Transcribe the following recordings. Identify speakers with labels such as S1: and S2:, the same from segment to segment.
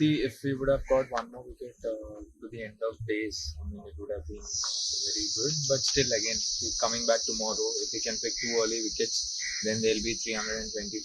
S1: See, if we would have got one more wicket to the end of days, I mean, it would have been very good. But still, again, coming back tomorrow, if we can pick two early wickets, then there'll be 320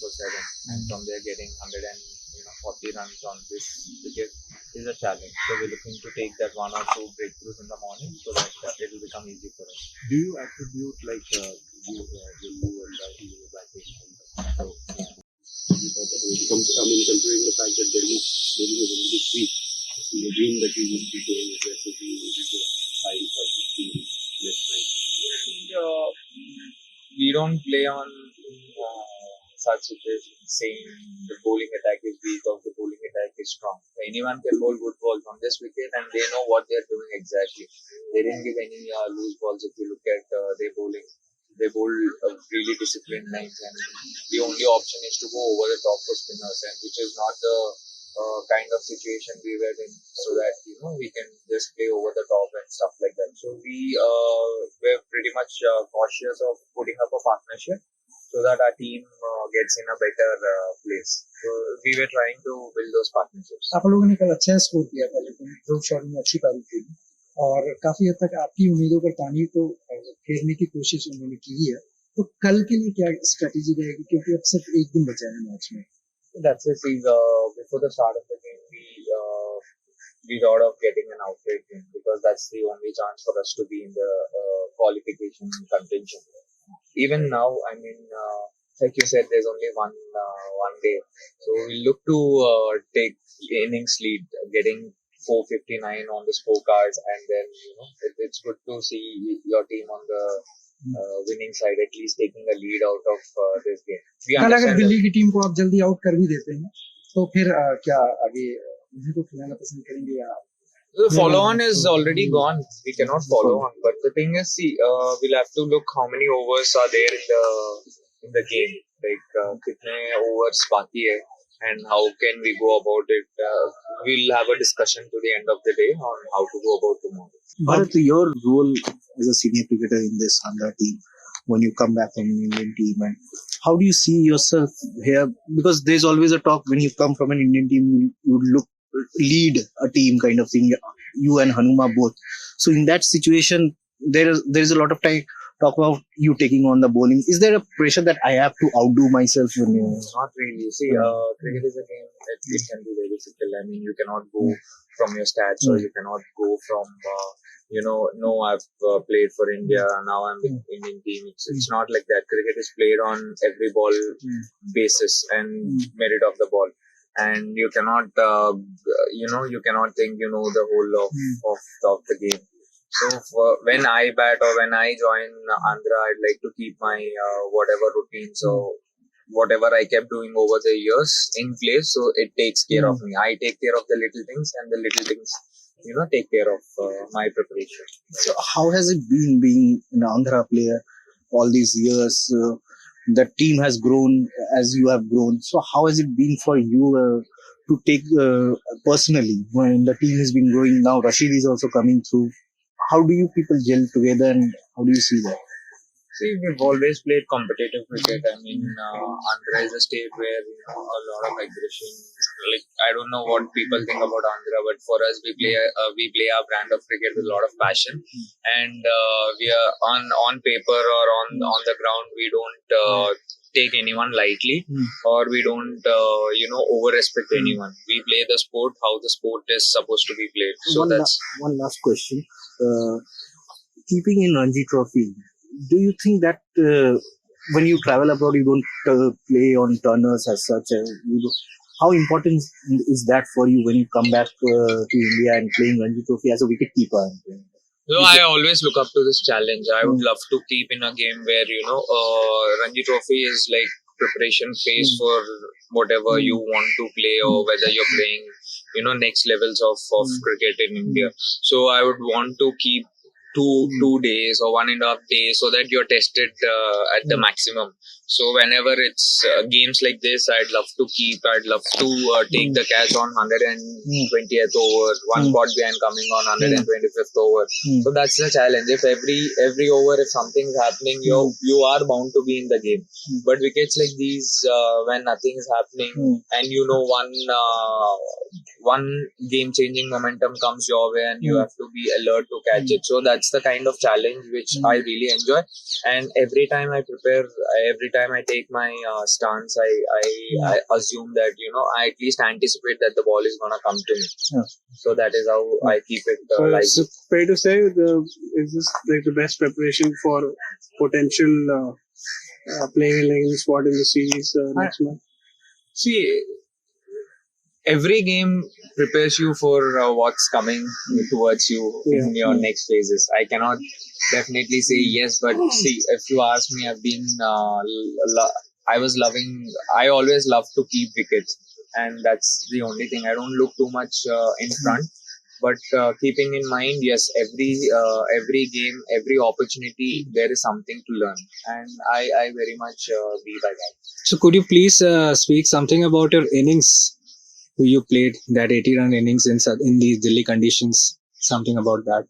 S1: for seven, and from there getting 140 runs on this wicket is a challenge. So we're looking to take that one or two breakthroughs in the morning so that it will become easy for us.
S2: Do you attribute you batting? Considering the fact that Delhi is a little bit weak, you dream that you would be going aggressively, you would be high 550 less time.
S1: We don't play on such situations saying the bowling attack is weak or the bowling attack is strong. Anyone can bowl good balls on this wicket and they know what they're doing exactly. They didn't give any loose balls. If you look at their bowling, they bowl really disciplined lines, and the only option is to go over the top for spinners, and which is not the kind of situation we were in, so that we can just play over the top and stuff like that. So we were pretty much cautious of putting up a partnership so that our team gets in a better place. So we were trying to build those partnerships.
S3: आप लोगों ने कल अच्छा score किया था, लेकिन ध्रुव shot में अच्छी पारी खेली और काफी हद तक आपकी उम्मीदों पर पानी तो फेरने की कोशिश उन्होंने की है. तो कल के लिए क्या स्ट्रेटेजी रहेगी, क्योंकि अब सिर्फ एक दिन बचा है मैच में.
S1: That's it. Before the start of the game, we thought of getting an outright win because that's the only chance for us to be in the qualification contention. Even now, I mean, like you said, there's only one day, so we look to take innings lead, getting 459 on the scorecards, and then it's good to see your team on the winning side, at least taking a lead out of this game.
S3: कल अगर दिल्ली की team को आप जल्दी out कर भी देते हैं तो फिर क्या आगे उन्हीं को खिलाना पसंद करेंगे या?
S1: The follow-on is already gone. We cannot follow on. But the thing is, we'll have to look how many overs are there in the game. Like, kitne overs baki hai, and how can we go about it? We'll have a discussion to the end of the day on how to go about tomorrow.
S4: Bharat, your role as a senior cricketer in this Andhra team, when you come back from an Indian team, and how do you see yourself here? Because there's always a talk when you come from an Indian team, you lead a team kind of thing. You and Hanuma both. So in that situation, there is a lot of talk about you taking on the bowling. Is there a pressure that I have to outdo myself?
S1: Not really. You see, cricket is a game that it can be very difficult. I mean, you cannot go from your stats, or you cannot go from no, I've played for India, now I'm in Indian team. It's not like that. Cricket is played on every ball basis and merit of the ball. And you cannot, you cannot think you know the whole of the game. So when I bat or when I join Andhra, I'd like to keep my whatever routine. So whatever I kept doing over the years in place, so it takes care of me. I take care of the little things, and the little things, take care of my preparation.
S4: So how has it been being an Andhra player all these years? The team has grown as you have grown. So how has it been for you to take personally when the team has been growing? Now Rashid is also coming through. How do you people gel together, and how do you see that?
S1: See, we've always played competitive cricket. I mean, Andhra is a state where a lot of aggression. Like, I don't know what people think about Andhra, but for us, we play our brand of cricket with a lot of passion, and we are on paper or on the ground. We don't take anyone lightly, or we don't over respect anyone. We play the sport how the sport is supposed to be played. So
S4: one last question. Keeping in Ranji Trophy, do you think that when you travel abroad, you don't play on turners as such? How important is that for you when you come back to India and playing Ranji Trophy as a wicketkeeper?
S1: So I always look up to this challenge. I would love to keep in a game where Ranji Trophy is like preparation phase for whatever you want to play, or whether you're playing next levels of cricket in India. So I would want to keep two days or 1.5 days, so that you're tested at the maximum. So whenever it's games like this, I'd love to take the catch on 120th over, one spot behind coming on 125th over. So that's the challenge. If every over, if something's happening, you are bound to be in the game. But wickets like these, when nothing is happening, and one game-changing momentum comes your way, and you have to be alert to catch it. So that's the kind of challenge which I really enjoy. And every time I prepare, every time I take my stance, I assume that I at least anticipate that the ball is gonna come to me. So that is how I keep it lively.
S5: So fair to say, is this like the best preparation for potential playing in the spot in the series next month?
S1: See, every game prepares you for what's coming towards you in your next phases. I cannot definitely say yes, but see, if you ask me, I always love to keep wickets, and that's the only thing. I don't look too much in front, but keeping in mind, yes, every game, every opportunity, there is something to learn, and I very much be by that.
S6: So could you please speak something about your innings? You played that 80-run innings in these Delhi conditions. Something about that.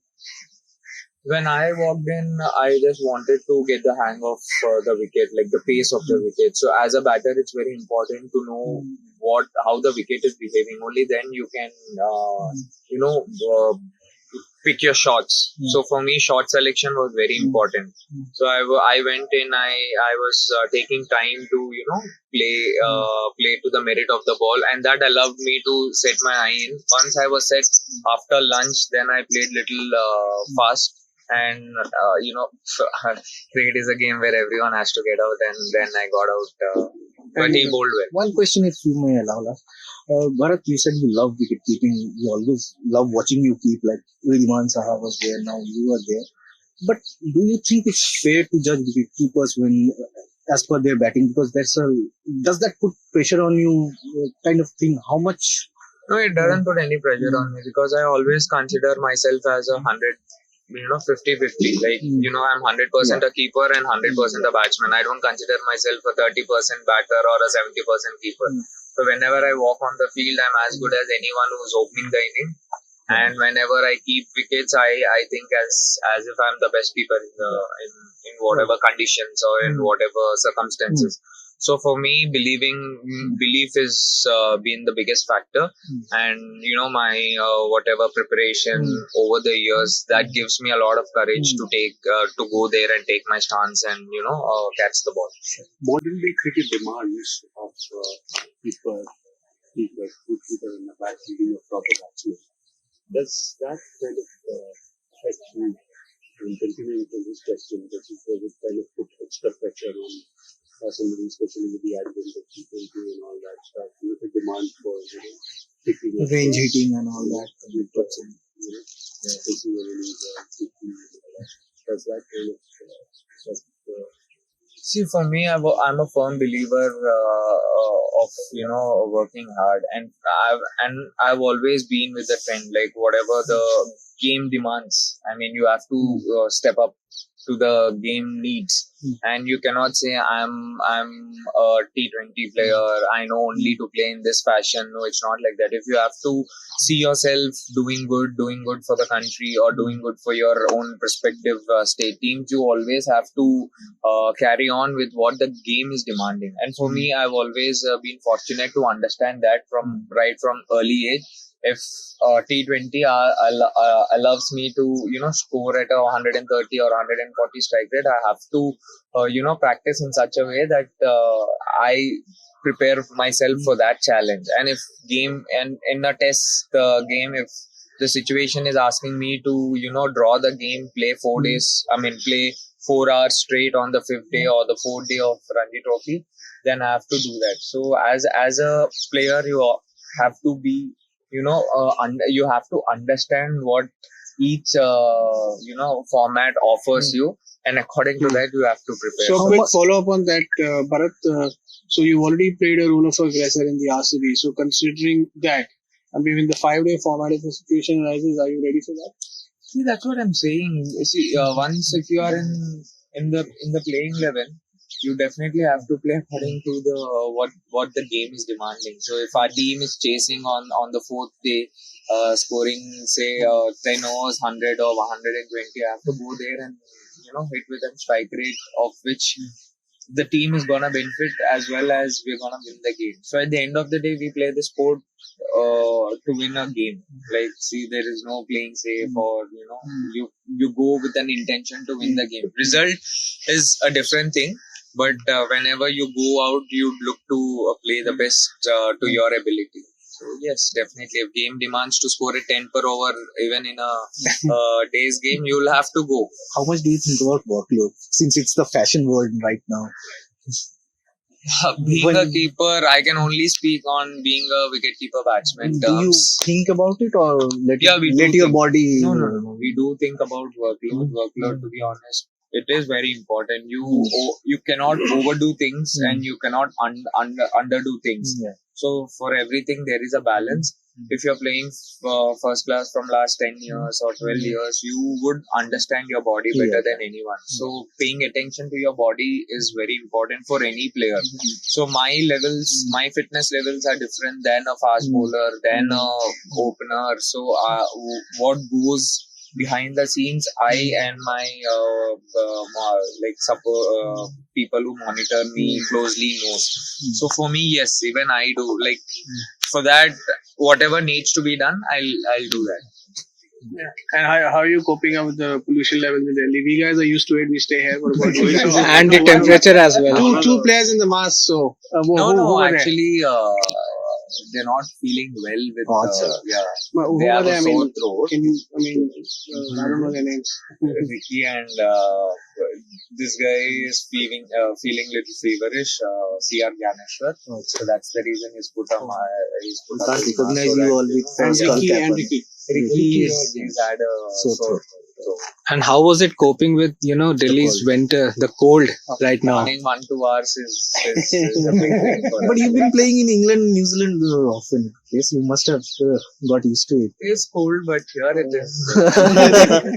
S1: When I walked in, I just wanted to get the hang of the wicket, like the pace of the wicket. So as a batter, it's very important to know how the wicket is behaving. Only then you can, pick your shots. So for me, shot selection was very important. So I went in. I was taking time to play to the merit of the ball, and that allowed me to set my eye in. Once I was set after lunch, then I played little fast. And cricket is a game where everyone has to get out, and then I got out. But he bowled well.
S4: One question, if you may allow us. Bharat, you said you love wicket keeping. You always love watching you keep. Like Ridwan Saha was there, now you are there. But do you think it's fair to judge wicket keepers when, as per their batting? Because does that put pressure on you? Kind of thing. How much?
S1: No, it doesn't put any pressure on me, because I always consider myself as 50-50. Like, I'm 100% a keeper and 100% a batsman. I don't consider myself a 30% batter or a 70% keeper. So whenever I walk on the field, I'm as good as anyone who's opening the inning. And whenever I keep wickets, I think as if I'm the best keeper in whatever conditions or in whatever circumstances. So for me, belief is been the biggest factor, and my whatever preparation over the years, that gives me a lot of courage to go there and take my stance and catch the ball.
S2: Modern day cricket demands of keeper, good keeper in the back, leading a proper batsman. Does that kind of affect you in continuing to this question? Does it kind of put extra pressure on somebody, especially with the advent of T20 and all that stuff, the demand for picking
S4: Range hitting and all that.
S2: taking a innings, does that kind of
S1: See, for me, I'm a firm believer of working hard, and I've always been with the trend, like whatever the game demands. I mean, you have to step up to the game needs, and you cannot say I'm a T20 player. I know only to play in this fashion. No, it's not like that. If you have to see yourself doing good for the country, or doing good for your own respective state teams, you always have to carry on with what the game is demanding. And for me, I've always been fortunate to understand that from early age. If T20 allows me to score at a 130 or 140 strike rate, I have to practice in such a way that I prepare myself for that challenge. And if in a test game, if the situation is asking me to draw the game, play 4 days, play 4 hours straight on the 5th day or the 4th day of Ranji Trophy, then I have to do that. So as a player, you have to be you have to understand what each format offers you, and according to that you have to prepare.
S5: So quick follow up on that, Bharat. So you've already played a role of aggressor in the RCB. So considering that, in the 5-day format, if the situation arises, are you ready for that?
S1: See, that's what I'm saying. You see, once if you are in the playing 11, you definitely have to play according to the what the game is demanding. So if our team is chasing on the fourth day, scoring say 10 overs, 100 or 120, I have to go there and hit with a strike rate of which the team is gonna benefit as well as we're gonna win the game. So at the end of the day, we play the sport to win a game. Like, see, there is no playing safe or you go with an intention to win the game. Result is a different thing, but whenever you go out, you look to play the best to your ability. So yes, definitely, if game demands to score a 10 per over, even in a day's game, you'll have to go.
S4: How much do you think about workload? Since it's the fashion world right now.
S1: Being a keeper, I can only speak on being a wicketkeeper batsman.
S4: Do you think about it or let
S1: let
S4: your body?
S1: No. We do think about workload. Workload, to be honest, it is very important. You cannot overdo things and you cannot underdo things.
S4: Yeah.
S1: So for everything there is a balance. If you're playing first class from last 10 years or 12 years, you would understand your body better than anyone. So paying attention to your body is very important for any player. So my fitness levels are different than a fast bowler, than a opener. So what goes behind the scenes, I and my people who monitor me closely knows. So for me, yes, even I do. Like, for that, whatever needs to be done, I'll do that.
S5: Yeah. And how are you coping up with the pollution levels in Delhi? We guys are used to it. We stay here. What about you?
S6: And the temperature as well.
S5: Two players in the mask. So
S1: No, actually, they're not feeling well with they have a sore throat.
S5: I don't know their names.
S1: Ricky and this guy is feeling little feverish. CR Gyaneshwar. So that's the reason he's put up.
S4: Can't recognize you all with first
S1: Ricky is had a sore throat.
S6: And how was it coping with Delhi's winter, the cold right now?
S1: Running 1-2 hours is a big thing for us.
S4: But you've been playing in England, New Zealand often. Yes, you must have got used to it.
S1: It's cold, but here it is.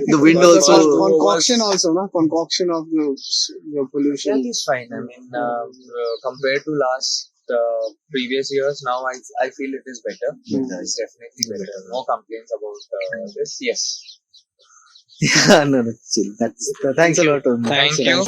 S4: The wind also.
S5: Concoction of the pollution.
S1: That is fine. I mean, compared to last previous years, now I feel it is better. It's definitely better. No complaints about this. Yes.
S4: Yeah, no, chill. Thanks a lot.
S1: Thank you.